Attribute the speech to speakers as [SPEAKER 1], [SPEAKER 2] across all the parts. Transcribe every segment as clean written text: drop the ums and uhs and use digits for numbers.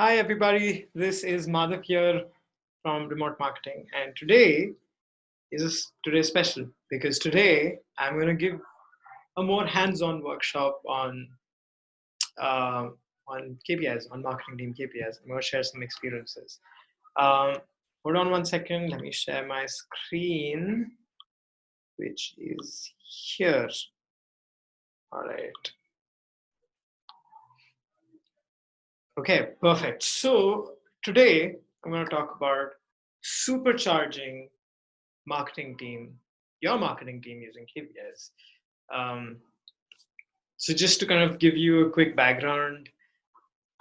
[SPEAKER 1] Hi, everybody. This is Madhav here from Remote Marketing, and today special because today I'm going to give a more hands-on workshop uh, on KPIs, on marketing team KPIs. I'm going to share some experiences. Um, Hold on one second. Let me share my screen, which is here. All right. Okay, perfect. So today I'm going to talk about supercharging your marketing team using KPIs. Um, so just to kind of give you a quick background,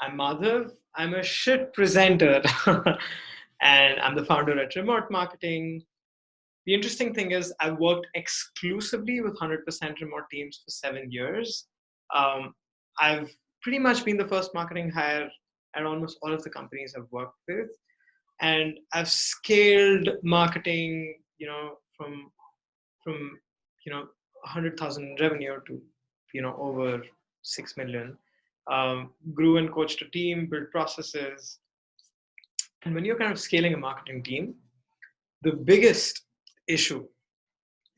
[SPEAKER 1] I'm Madhav. I'm a shit presenter, and I'm the founder at Remote Marketing. The interesting thing is, I've worked exclusively with 100% remote teams for 7 years. I've pretty much been the first marketing hire at almost all of the companies I've worked with, and I've scaled marketing, from 100,000 revenue to over 6 million. Grew and coached a team, built processes, and when you're kind of scaling a marketing team, the biggest issue,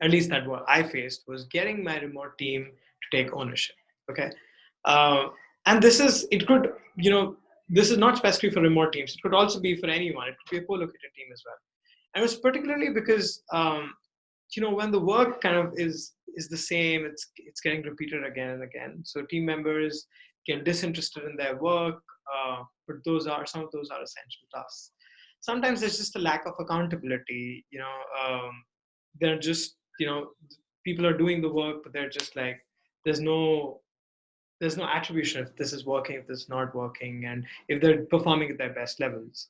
[SPEAKER 1] at least that what I faced, was getting my remote team to take ownership. Okay, uh, and this is not specifically for remote teams. It could also be for anyone. It could be a co-located team as well. And it was particularly because when the work kind of is the same, it's getting repeated again and again. So team members get disinterested in their work, but some of those are essential tasks. Sometimes there's just a lack of accountability. They're just people are doing the work, but they're just like there's no there's no attribution if this is working, if this is not working, and if they're performing at their best levels.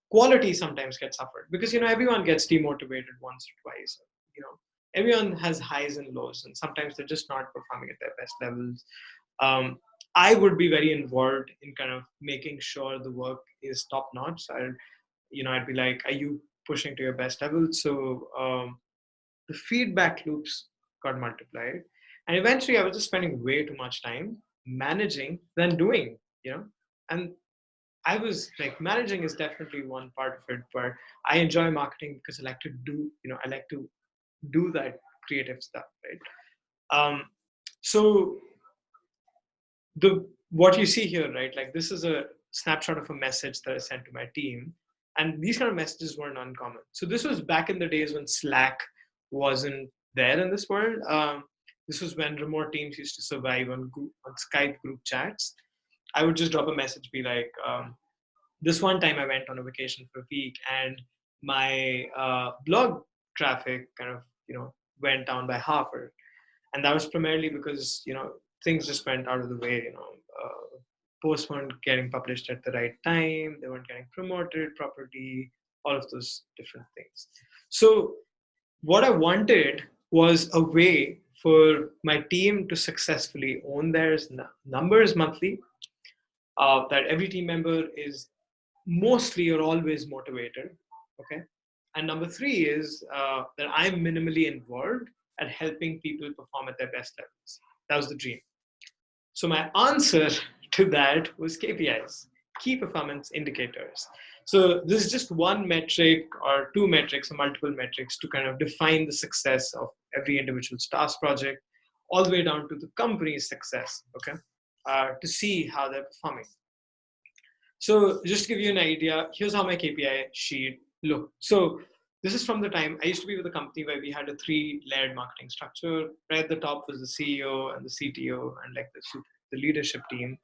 [SPEAKER 1] Quality sometimes gets suffered because everyone gets demotivated once or twice. You know, Everyone has highs and lows, and sometimes they're just not performing at their best levels. Um, I would be very involved in kind of making sure the work is top notch. I'd be like, "Are you pushing to your best level?" So the feedback loops got multiplied, and eventually I was just spending way too much time managing than doing. And I was like, managing is definitely one part of it, but I enjoy marketing because I like to do that creative stuff, right? So the what you see here, right? Like, this is a snapshot of a message that I sent to my team, and these kind of messages weren't uncommon. So this was back in the days when Slack wasn't there in this world. This was when remote teams used to survive on Skype group chats. I would just drop a message, be like, this one time I went on a vacation for a week, and my blog traffic kind of went down by half, and that was primarily because things just went out of the way. Posts weren't getting published at the right time, they weren't getting promoted properly, all of those different things. So what I wanted was a way for my team to successfully own their numbers monthly, that every team member is mostly or always motivated. Okay. And number three is that I'm minimally involved at helping people perform at their best levels. That was the dream. So my answer to that was KPIs, key performance indicators. So this is just one metric or two metrics or multiple metrics to kind of define the success of every individual SaaS project, all the way down to the company's success. Okay, to see how they're performing. So just to give you an idea, here's how my KPI sheet looked. So this is from the time I used to be with a company where we had a three-layered marketing structure. Right at the top was the CEO and the CTO and like the leadership team.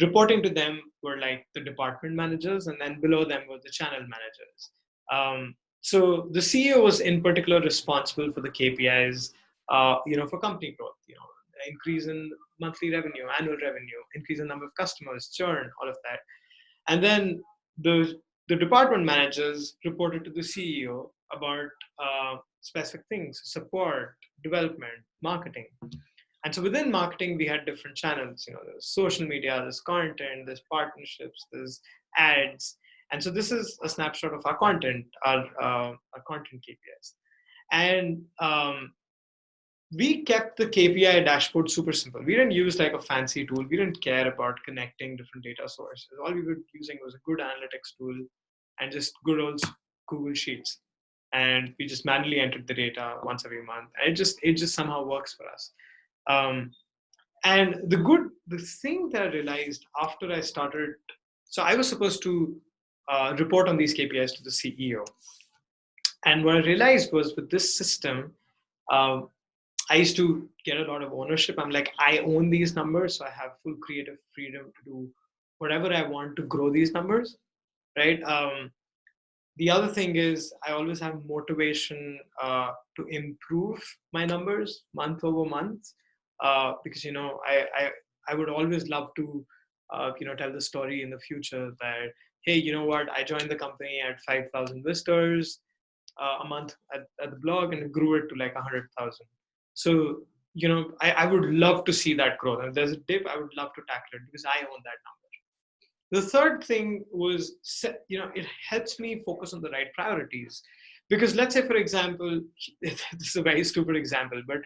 [SPEAKER 1] Reporting to them were like the department managers, and then below them were the channel managers. So the CEO was in particular responsible for the KPIs, for company growth, increase in monthly revenue, annual revenue, increase in number of customers, churn, all of that. And then the department managers reported to the CEO about specific things: support, development, marketing. And so within marketing, we had different channels. There's social media, there's content, there's partnerships, there's ads. And so this is a snapshot of our content, our content KPIs. And we kept the KPI dashboard super simple. We didn't use like a fancy tool. We didn't care about connecting different data sources. All we were using was a good analytics tool and just good old Google Sheets. And we just manually entered the data once every month. And it just somehow works for us. Um, and the thing that I realized after I started, so I was supposed to report on these KPIs to the CEO. And what I realized was with this system, um, I used to get a lot of ownership. I'm like, I own these numbers, so I have full creative freedom to do whatever I want to grow these numbers, right? The other thing is I always have motivation to improve my numbers month over month, because I would always love to tell the story in the future that, hey, you know what, I joined the company at 5,000 visitors a month at the blog and grew it to like 100,000. So I would love to see that growth, and if there's a dip, I would love to tackle it because I own that number. The third thing was, it helps me focus on the right priorities. Because let's say, for example, this is a very stupid example, but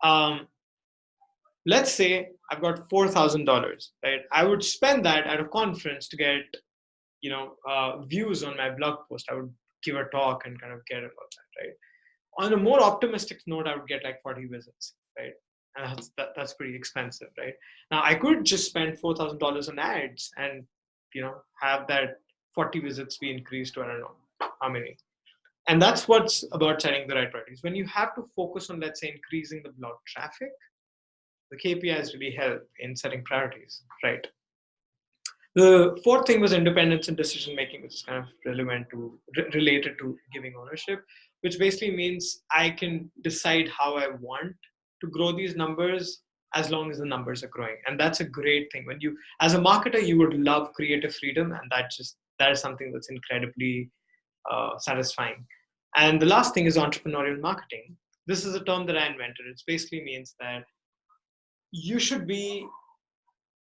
[SPEAKER 1] um, let's say I've got $4,000, right? I would spend that at a conference to get, views on my blog post. I would give a talk and kind of get about that, right? On a more optimistic note, I would get like 40 visits, right? And that's pretty expensive, right? Now I could just spend $4,000 on ads and have that 40 visits be increased to I don't know how many. And that's what's about setting the right priorities. When you have to focus on, let's say, increasing the blog traffic, the KPIs really help in setting priorities, right? The fourth thing was independence in decision making, which is kind of related to giving ownership, which basically means I can decide how I want to grow these numbers as long as the numbers are growing. And that's a great thing. When you, as a marketer, you would love creative freedom, and that is something that's incredibly satisfying. And the last thing is entrepreneurial marketing. This is a term that I invented. It basically means that you should be,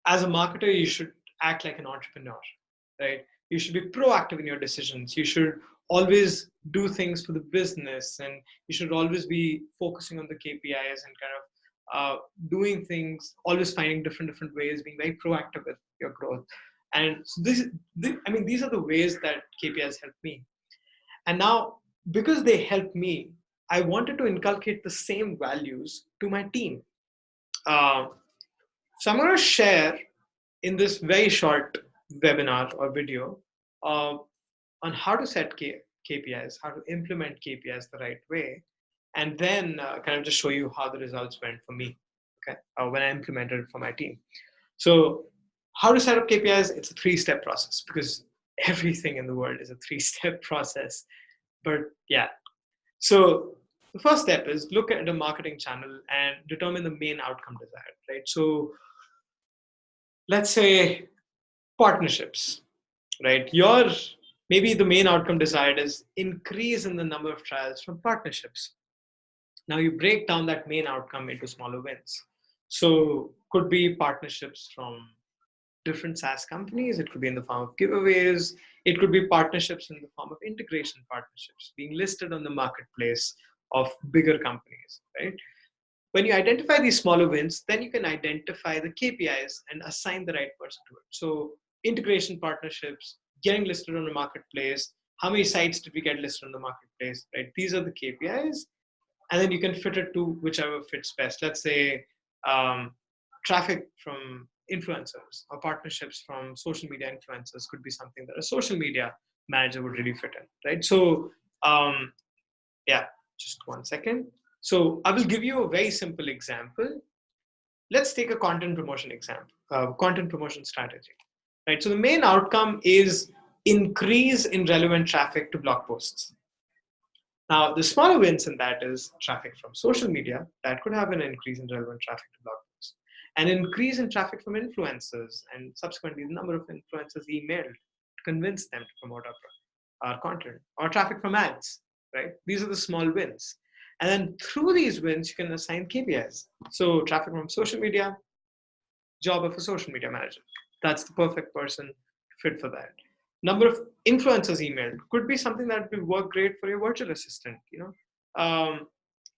[SPEAKER 1] as a marketer, you should act like an entrepreneur, right? You should be proactive in your decisions. You should always do things for the business, and you should always be focusing on the KPIs and kind of doing things, always finding different ways, being very proactive with your growth. And so these are the ways that KPIs help me. And now, because they help me, I wanted to inculcate the same values to my team. Uh, so I'm going to share in this very short webinar or video uh, on how to set KPIs, how to implement KPIs the right way, and then kind of just show you how the results went for me, okay, when I implemented it for my team. So how to set up KPIs, it's a three-step process because everything in the world is a three-step process. But yeah, so the first step is look at the marketing channel and determine the main outcome desired, right? So let's say partnerships, right? Maybe the main outcome desired is increase in the number of trials from partnerships. Now you break down that main outcome into smaller wins. So could be partnerships from different SaaS companies. It could be in the form of giveaways. It could be partnerships in the form of integration partnerships, being listed on the marketplace of bigger companies, right? When you identify these smaller wins, then you can identify the KPIs and assign the right person to it. So integration partnerships, getting listed on the marketplace, how many sites did we get listed on the marketplace, right? These are the KPIs. And then you can fit it to whichever fits best. Let's say traffic from influencers or partnerships from social media influencers could be something that a social media manager would really fit in, right? So yeah, just one second. So I will give you a very simple example. Let's take a content promotion example, content promotion strategy, right? So the main outcome is increase in relevant traffic to blog posts. Now, the smaller wins in that is traffic from social media. That could have an increase in relevant traffic to blog posts. An increase in traffic from influencers, and subsequently the number of influencers emailed to convince them to promote our content, or traffic from ads, right? These are the small wins. And then through these wins, you can assign KPIs. So traffic from social media, job of a social media manager. That's the perfect person to fit for that. Number of influencers emailed could be something that will work great for your virtual assistant.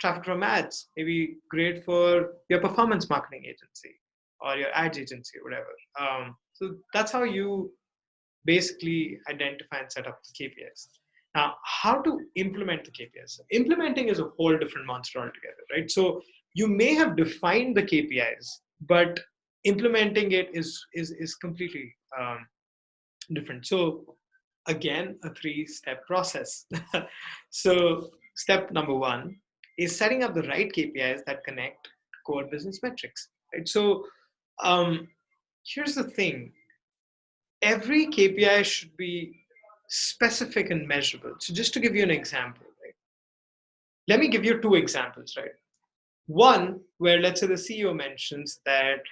[SPEAKER 1] traffic from ads, maybe great for your performance marketing agency or your ads agency or whatever. So that's how you basically identify and set up the KPIs. Now, how to implement the KPIs? Implementing is a whole different monster altogether, right? So you may have defined the KPIs, but implementing it is completely different. So again, a 3-step process. So step number 1 is setting up the right KPIs that connect core business metrics, right? So here's the thing. Every KPI should be specific and measurable. So just to give you an example, right? Let me give you 2 examples, right? One, where let's say the CEO mentions that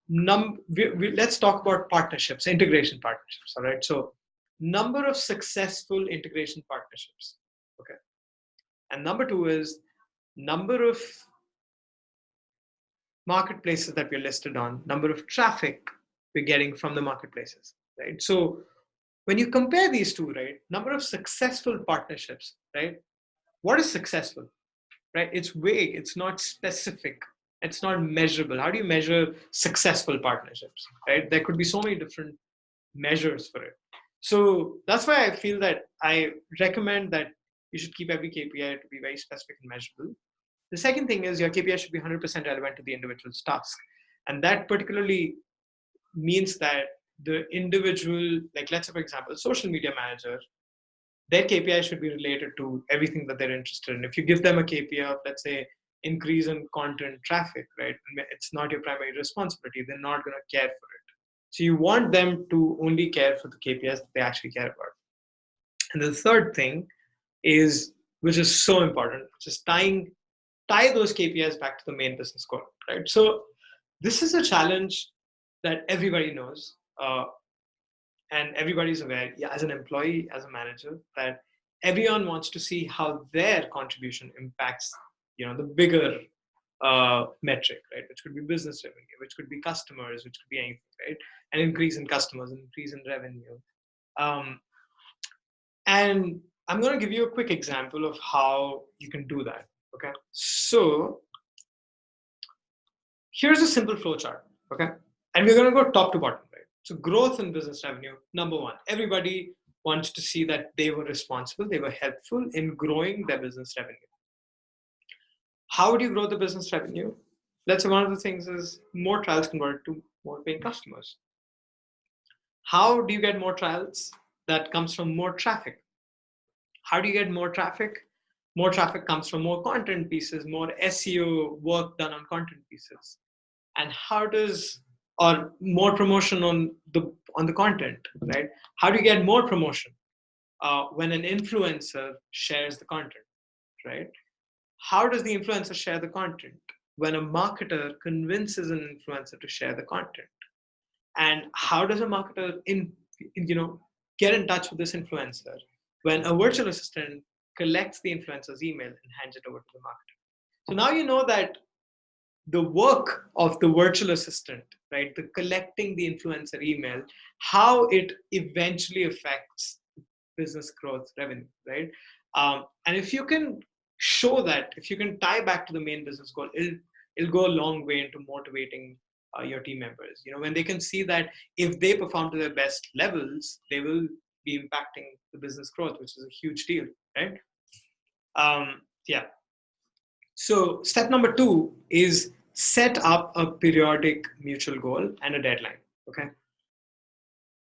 [SPEAKER 1] let's talk about partnerships, integration partnerships, all right? So number of successful integration partnerships, okay? And number 2 is number of marketplaces that we're listed on, number of traffic we're getting from the marketplaces, right? So when you compare these two, right, number of successful partnerships, right? What is successful, right? It's vague, it's not specific, it's not measurable. How do you measure successful partnerships, right? There could be so many different measures for it. So that's why I feel that I recommend that you should keep every KPI to be very specific and measurable. The second thing is your KPI should be 100% relevant to the individual's task. And that particularly means that the individual, like let's say, for example, a social media manager, their KPI should be related to everything that they're interested in. If you give them a KPI of, let's say, increase in content traffic, right? It's not your primary responsibility. They're not going to care for it. So you want them to only care for the KPIs that they actually care about. And the third thing is, which is so important, just tie those KPIs back to the main business goal, right? So this is a challenge that everybody knows, and everybody's aware, yeah, as an employee, as a manager, that everyone wants to see how their contribution impacts, the bigger metric, right? Which could be business revenue, which could be customers, which could be anything, right? An increase in customers, an increase in revenue. And I'm going to give you a quick example of how you can do that. Okay. So here's a simple flowchart. Okay. And we're going to go top to bottom, right? So growth in business revenue, number 1, everybody wants to see that they were responsible, they were helpful in growing their business revenue. How do you grow the business revenue? Let's say one of the things is more trials converted to more paying customers. How do you get more trials? That comes from more traffic. How do you get more traffic? More traffic comes from more content pieces, more SEO work done on content pieces. And or more promotion on the content, right? How do you get more promotion? When an influencer shares the content, right? How does the influencer share the content? When a marketer convinces an influencer to share the content. And how does a marketer get in touch with this influencer? When a virtual assistant collects the influencer's email and hands it over to the marketer. So now you know that the work of the virtual assistant, right, the collecting the influencer email, how it eventually affects business growth, revenue, right? And if you can show that, if you can tie back to the main business goal, it'll go a long way into motivating your team members. When they can see that if they perform to their best levels, they will be impacting the business growth, which is a huge deal, right? Yeah. So step number 2 is set up a periodic mutual goal and a deadline. Okay.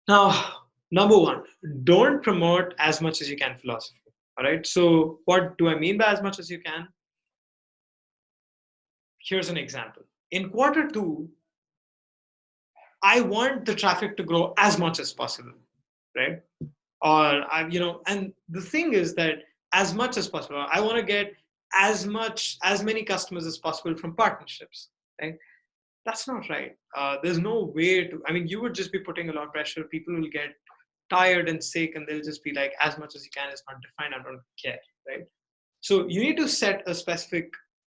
[SPEAKER 1] Now, number 1, don't promote as much as you can philosophy. All right. So what do I mean by as much as you can? Here's an example. In quarter 2, I want the traffic to grow as much as possible, right? Or and the thing is that as much as possible, I want to get as many customers as possible from partnerships, right? That's not right. There's no way to, you would just be putting a lot of pressure. People will get tired and sick and they'll just be like, as much as you can is not defined. I don't care, right? So you need to set a specific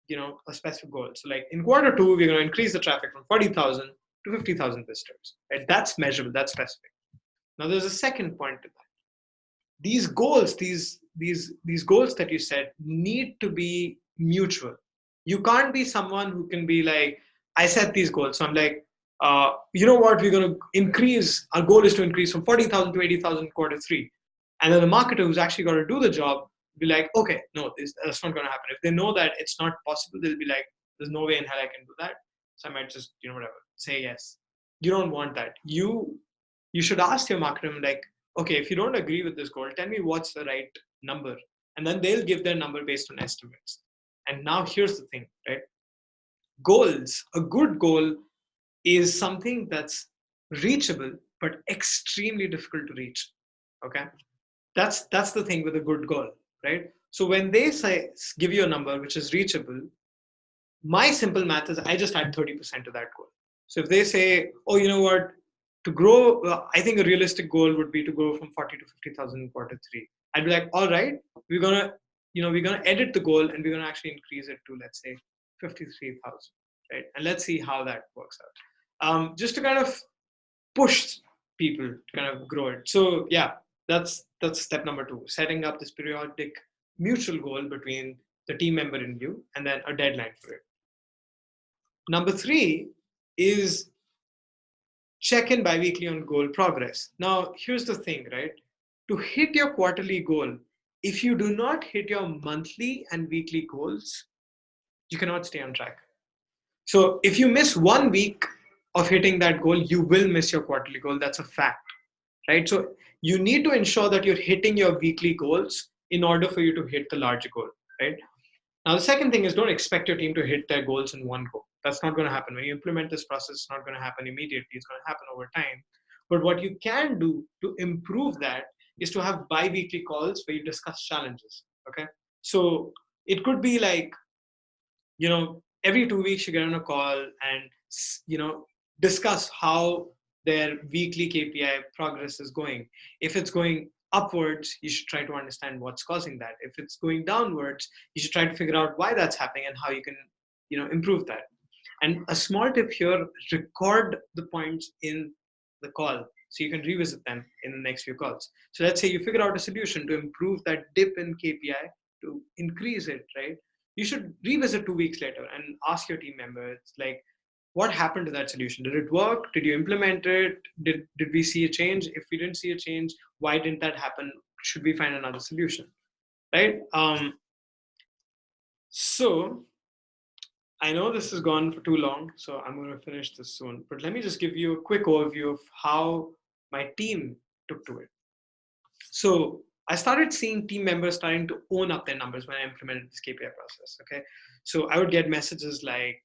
[SPEAKER 1] goal. So like in quarter 2, we're going to increase the traffic from 40,000 to 50,000 visitors, right? That's measurable, that's specific. Now there's a second point to that. These goals, these these goals that you set need to be mutual. You can't be someone who can be like, I set these goals, so I'm like, you know what, we're going to increase, our goal is to increase from 40,000 to 80,000 quarter three. And then the marketer who's actually got to do the job be like, okay, no, that's not going to happen. If they know that it's not possible, they'll be like, there's no way in hell I can do that. So I might just, whatever, say yes. You don't want that. You should ask your marketer, like, okay, if you don't agree with this goal, tell me what's the right number. And then they'll give their number based on estimates. And now here's the thing, right? Goals, a good goal is something that's reachable, but extremely difficult to reach. Okay. That's the thing with a good goal, right? So when they say, give you a number which is reachable, my simple math is I just add 30% to that goal. So if they say, oh, you know what, to grow, I think a realistic goal would be to grow from 40 to 50,000 in quarter three. I'd be like, all right, we're gonna edit the goal and we're gonna actually increase it to, let's say, 53,000, right? And let's see how that works out. Just to kind of push people to kind of grow it. So yeah, that's step number two, setting up this periodic mutual goal between the team member and you, and then a deadline for it. Number three is check in biweekly on goal progress. Now, here's the thing, right? To hit your quarterly goal, if you do not hit your monthly and weekly goals, you cannot stay on track. So if you miss 1 week of hitting that goal, you will miss your quarterly goal. That's a fact, right? So you need to ensure that you're hitting your weekly goals in order for you to hit the larger goal, right? Now, the second thing is don't expect your team to hit their goals in one go. That's not going to happen. When you implement this process, it's not going to happen immediately. It's going to happen over time. But what you can do to improve that is to have bi-weekly calls where you discuss challenges, okay? So it could be like, every 2 weeks you get on a call and, discuss how their weekly KPI progress is going. If it's going upwards, you should try to understand what's causing that. If it's going downwards, you should try to figure out why that's happening and how you can, improve that. And a small tip here, record the points in the call so you can revisit them in the next few calls. So let's say you figure out a solution to improve that dip in KPI, to increase it, right? You should revisit 2 weeks later and ask your team members, like, what happened to that solution? Did it work? Did you implement it? Did we see a change? If we didn't see a change, why didn't that happen? Should we find another solution, right? So I know this has gone for too long, so I'm going to finish this soon. But let me just give you a quick overview of how my team took to it. So I started seeing team members starting to own up their numbers when I implemented this KPI process. Okay, so I would get messages like,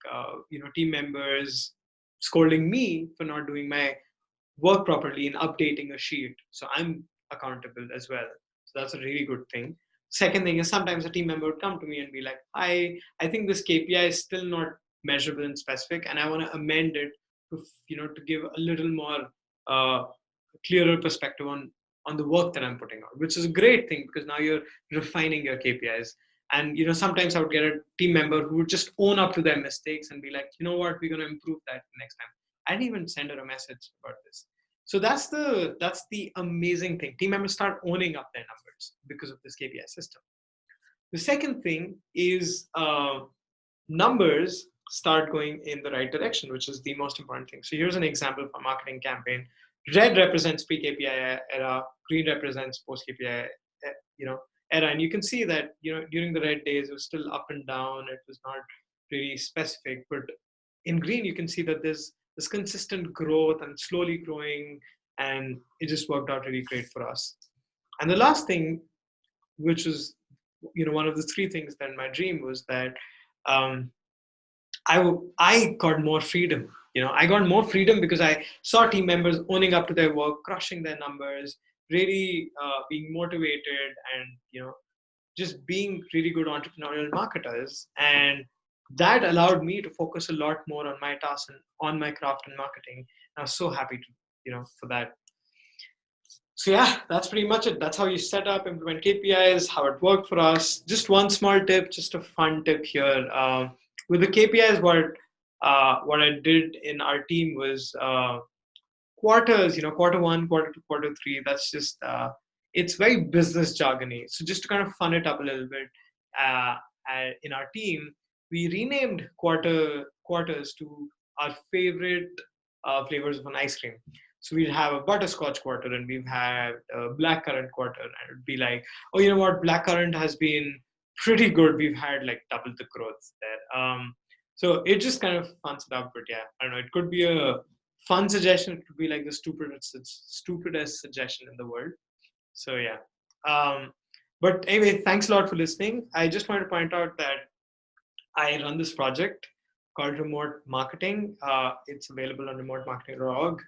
[SPEAKER 1] team members scolding me for not doing my work properly and updating a sheet. So I'm accountable as well. So that's a really good thing. Second thing is sometimes a team member would come to me and be like, I think this KPI is still not measurable and specific, and I want to amend it to give a little more clearer perspective on the work that I'm putting out, which is a great thing because now you're refining your KPIs. And sometimes I would get a team member who would just own up to their mistakes and be like, you know what, we're going to improve that next time. I didn't even send her a message about this. So that's the amazing thing. Team members start owning up their numbers because of this KPI system. The second thing is numbers start going in the right direction, which is the most important thing. So here's an example of a marketing campaign. Red represents pre-KPI era, green represents post-KPI, era. And you can see that, during the red days, it was still up and down. It was not really specific. But in green, you can see that there's this consistent growth and slowly growing. And it just worked out really great for us. And the last thing, which was, one of the three things that in my dream was that I got more freedom. I got more freedom because I saw team members owning up to their work, crushing their numbers, really being motivated, and just being really good entrepreneurial marketers. And that allowed me to focus a lot more on my tasks and on my craft and marketing. I was so happy to, for that. So yeah, that's pretty much it. That's how you set up, implement KPIs, how it worked for us. Just one small tip, just a fun tip here. With the KPIs, what I did in our team was quarters, quarter one, quarter two, quarter three. That's just it's very business jargony. So just to kind of fun it up a little bit, uh, in our team, we renamed quarters to our favorite flavors of an ice cream. So we'd have a butterscotch quarter, and we've had a blackcurrant quarter, and it'd be like, oh, you know what, blackcurrant has been pretty good. We've had like double the growth there. So it just kind of funs it up, but yeah, I don't know. It could be a fun suggestion. It could be like the stupidest suggestion in the world. So yeah. Um, but anyway, thanks a lot for listening. I just wanted to point out that I run this project called Remote Marketing. It's available on remotemarketing.org.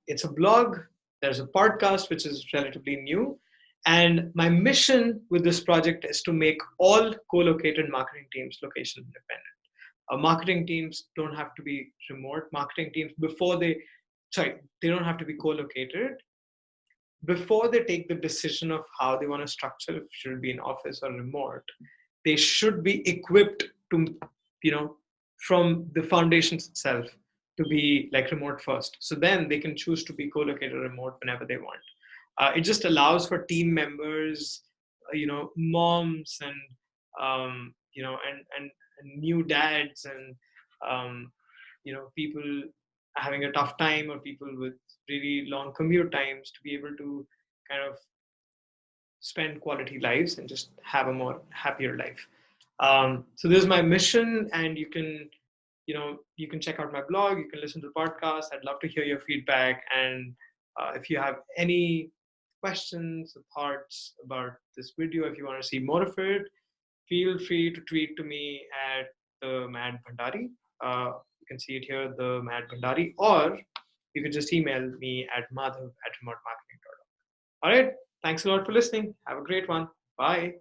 [SPEAKER 1] It's a blog. There's a podcast, which is relatively new. And my mission with this project is to make all co-located marketing teams location independent. Marketing teams don't have to be remote. Marketing teams, they don't have to be co-located. Before they take the decision of how they want to structure, if it should be in office or remote, they should be equipped to, you know, from the foundations itself to be like remote first. So then they can choose to be co-located remote whenever they want. It just allows for team members, moms and, and new dads and, people having a tough time or people with really long commute times to be able to kind of spend quality lives and just have a more happier life. So this is my mission, and you can check out my blog, you can listen to the podcast. I'd love to hear your feedback, and if you have any questions or thoughts about this video, if you want to see more of it, feel free to tweet to me at the Mad Bhandari. You can see it here, the Mad Bhandari, or you can just email me at madhav@remotemarketing.com. All right. Thanks a lot for listening. Have a great one. Bye.